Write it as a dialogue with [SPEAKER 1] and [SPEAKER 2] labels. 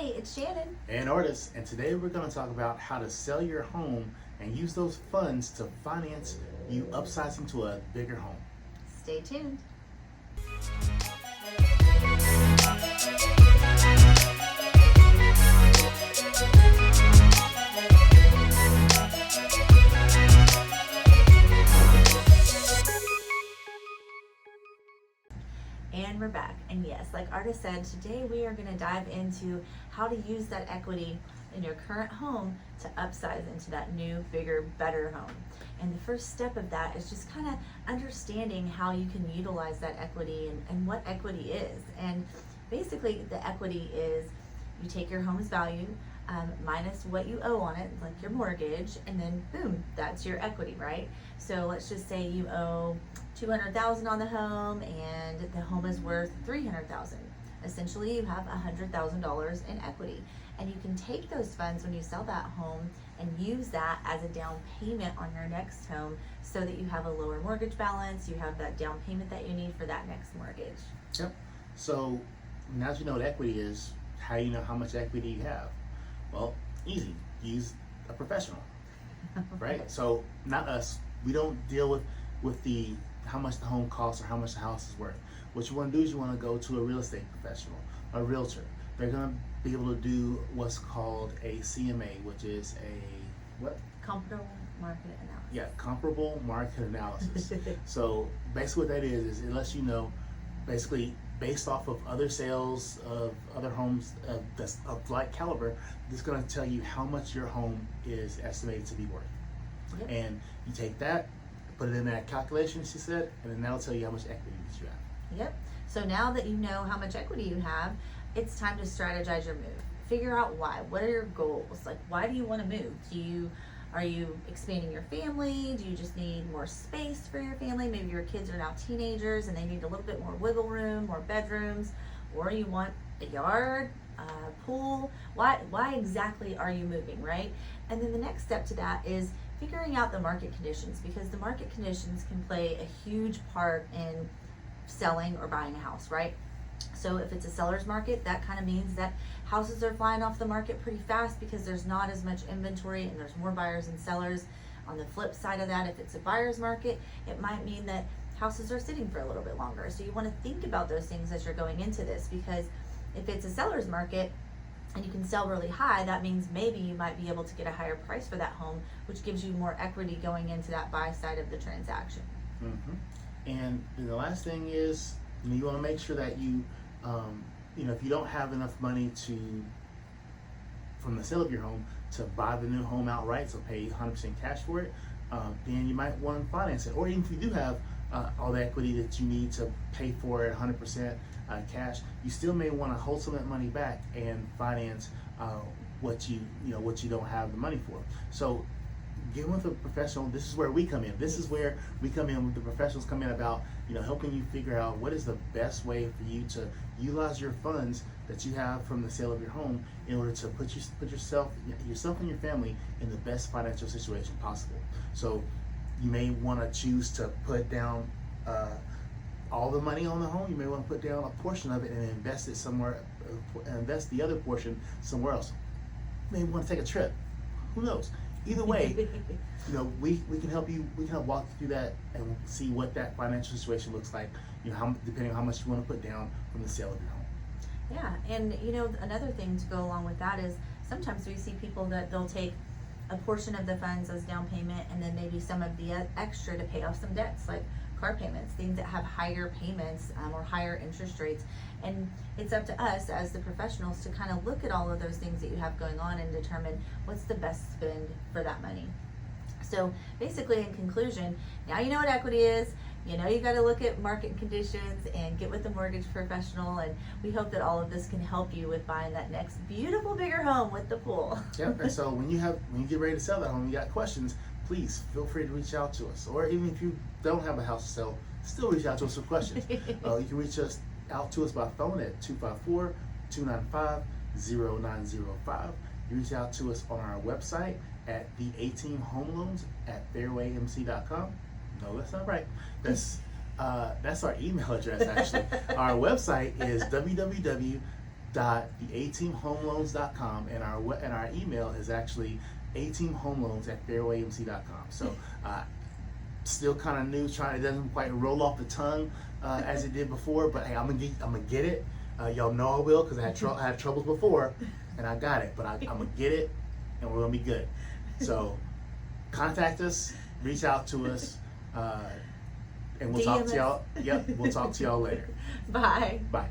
[SPEAKER 1] Hey, it's Shannon.
[SPEAKER 2] And Artis, and today we're going to talk about how to sell your home and use those funds to finance you upsizing to a bigger home.
[SPEAKER 1] Stay tuned. And we're back. And yes, like Artis said, today we are going to dive into how to use that equity in your current home to upsize into that new, bigger, better home. And the first step of that is just kind of understanding how you can utilize that equity and what equity is. And basically the equity is you take your home's value minus what you owe on it, like your mortgage, and then boom, that's your equity, right? So let's just say you owe $200,000 on the home and the home is worth $300,000. Essentially, you have $100,000 in equity, and you can take those funds when you sell that home and use that as a down payment on your next home, so that you have a lower mortgage balance. You have that down payment that you need for that next mortgage.
[SPEAKER 2] Yep. So now that you know what equity is, how do you know how much equity you have? Well, easy. Use a professional, right? So not us. We don't deal with the how much the home costs or how much the house is worth. What you want to do is you want to go to a real estate professional, a realtor. They're going to be able to do what's called a CMA, which is a what?
[SPEAKER 1] Comparable market analysis.
[SPEAKER 2] Yeah, comparable market analysis. So basically what that is it lets you know, basically based off of other sales of other homes that's of like caliber, this is going to tell you how much your home is estimated to be worth.
[SPEAKER 1] Yep.
[SPEAKER 2] And you take that, put it in that calculation, she said, and then that'll tell you how much equity that you have.
[SPEAKER 1] Yep. So now that you know how much equity you have, it's time to strategize your move. Figure out why. What are your goals? Like, why do you want to move? Are you expanding your family? Do you just need more space for your family? Maybe your kids are now teenagers and they need a little bit more wiggle room, more bedrooms, or you want a yard, a pool. Why exactly are you moving, right? And then the next step to that is figuring out the market conditions, because the market conditions can play a huge part in selling or buying a house, right? So if it's a seller's market, that kind of means that houses are flying off the market pretty fast because there's not as much inventory and there's more buyers and sellers. On the flip side of that, if it's a buyer's market, it might mean that houses are sitting for a little bit longer. So you want to think about those things as you're going into this, because if it's a seller's market and you can sell really high, that means maybe you might be able to get a higher price for that home, which gives you more equity going into that buy side of the transaction.
[SPEAKER 2] Mm-hmm. And the last thing is, you want to make sure that you, if you don't have enough money from the sale of your home to buy the new home outright, so pay 100% cash for it, then you might want to finance it. Or even if you do have all the equity that you need to pay for it 100% cash, you still may want to hold some of that money back and finance what you don't have the money for. So get with a professional. This is where we come in. This is where we come in. With the professionals come in about helping you figure out what is the best way for you to utilize your funds that you have from the sale of your home in order to put yourself and your family in the best financial situation possible. So you may want to choose to put down all the money on the home. You may want to put down a portion of it and invest it somewhere, invest the other portion somewhere else. You may want to take a trip. Who knows? Either way, we can help you. We can help walk you through that and see what that financial situation looks like. Depending on how much you want to put down from the sale of your home.
[SPEAKER 1] Yeah, and another thing to go along with that is sometimes we see people that they'll take a portion of the funds as down payment and then maybe some of the extra to pay off some debts, like car payments, things that have higher payments or higher interest rates. And it's up to us as the professionals to kind of look at all of those things that you have going on and determine what's the best spend for that money. So basically, in conclusion, now you know what equity is. You got to look at market conditions and get with the mortgage professional, and we hope that all of this can help you with buying that next beautiful bigger home with the pool.
[SPEAKER 2] Yep. And so when you get ready to sell that home, you got questions, please feel free to reach out to us. Or even if you don't have a house to sell, still reach out to us with questions. You can reach out to us by phone at 254-295-0905. You reach out to us on our website at the A-Team Home Loans at 𝑨𝒍𝒆𝒔.com. No, that's not right. That's our email address, actually. Our website is www a-teamhomeloans.com, and our email is actually a-teamhomeloans@𝑨𝒍𝒆𝒔.com. So still kind of new, it doesn't quite roll off the tongue as it did before, but hey, I'm gonna get it. Y'all know I will, because I had troubles before, and I got it. But I'm gonna get it, and we're gonna be good. So contact us, reach out to us, and we'll talk to y'all. Yep, we'll talk to y'all later.
[SPEAKER 1] Bye.
[SPEAKER 2] Bye.